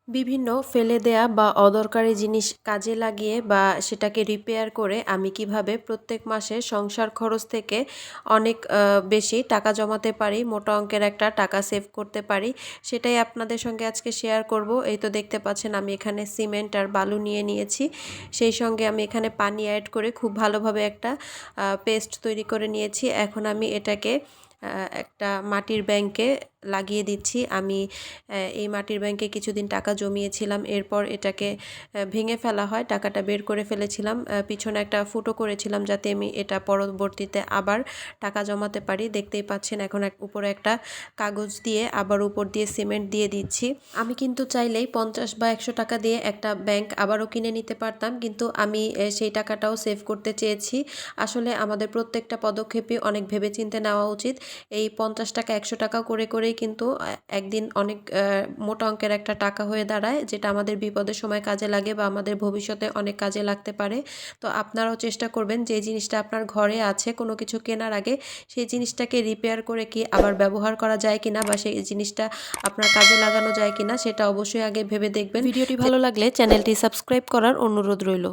বিভিন্ন ফেলে দেয়া বা অদরকারি জিনিস কাজে লাগিয়ে বা সেটাকে রিপেয়ার করে আমি কিভাবে প্রত্যেক মাসে সংসার খরচ থেকে অনেক বেশি টাকা জমাতে পারি, মোটা অঙ্কের একটা টাকা সেভ করতে পারি, সেটাই আপনাদের সঙ্গে আজকে শেয়ার করব। এই তো দেখতে পাচ্ছেন আমি এখানে সিমেন্ট আর বালু নিয়ে নিয়েছি, সেই সঙ্গে আমি এখানে পানি অ্যাড করে খুব ভালোভাবে একটা পেস্ট তৈরি করে নিয়েছি। এখন আমি এটাকে একটা মাটির ব্যাংকে লাগিয়ে দিচ্ছি। আমি এই মাটির ব্যাংকে কিছুদিন টাকা জমিয়েছিলাম, এরপর এটাকে ভেঙে ফেলা হয়, টাকাটা বের করে ফেলেছিলাম, পিছনে একটা ফুটো করেছিলাম যাতে আমি এটা পরবর্তীতে আবার টাকা জমাতে পারি। দেখতেই পাচ্ছেন এখন উপরে একটা কাগজ দিয়ে আবার উপর দিয়ে সিমেন্ট দিয়ে দিচ্ছি। আমি কিন্তু চাইলেই 50 বা 100 টাকা দিয়ে একটা ব্যাংক আবারও কিনে নিতে পারতাম, কিন্তু আমি সেই টাকাটাও সেভ করতে চেয়েছি। আসলে আমাদের প্রত্যেকটা পদক্ষেপই অনেক ভেবেচিন্তে নেওয়া উচিত। এই 50 টাকা 100 টাকা করে করেই কিন্তু একদিন অনেক মোটা অঙ্কের একটা টাকা হয়ে দাঁড়ায়, যেটা আমাদের বিপদের সময় কাজে লাগে বা আমাদের ভবিষ্যতে অনেক কাজে লাগতে পারে। তো আপনারাও চেষ্টা করবেন যে জিনিসটা আপনার ঘরে আছে কোনো কিছু কেনার আগে সেই জিনিসটাকে রিপেয়ার করে কি আবার ব্যবহার করা যায় কিনা বা সেই জিনিসটা আপনার কাজে লাগানো যায় কিনা সেটা অবশ্যই আগে ভেবে দেখবেন। ভিডিওটি ভালো লাগলে চ্যানেলটি সাবস্ক্রাইব করার অনুরোধ রইল।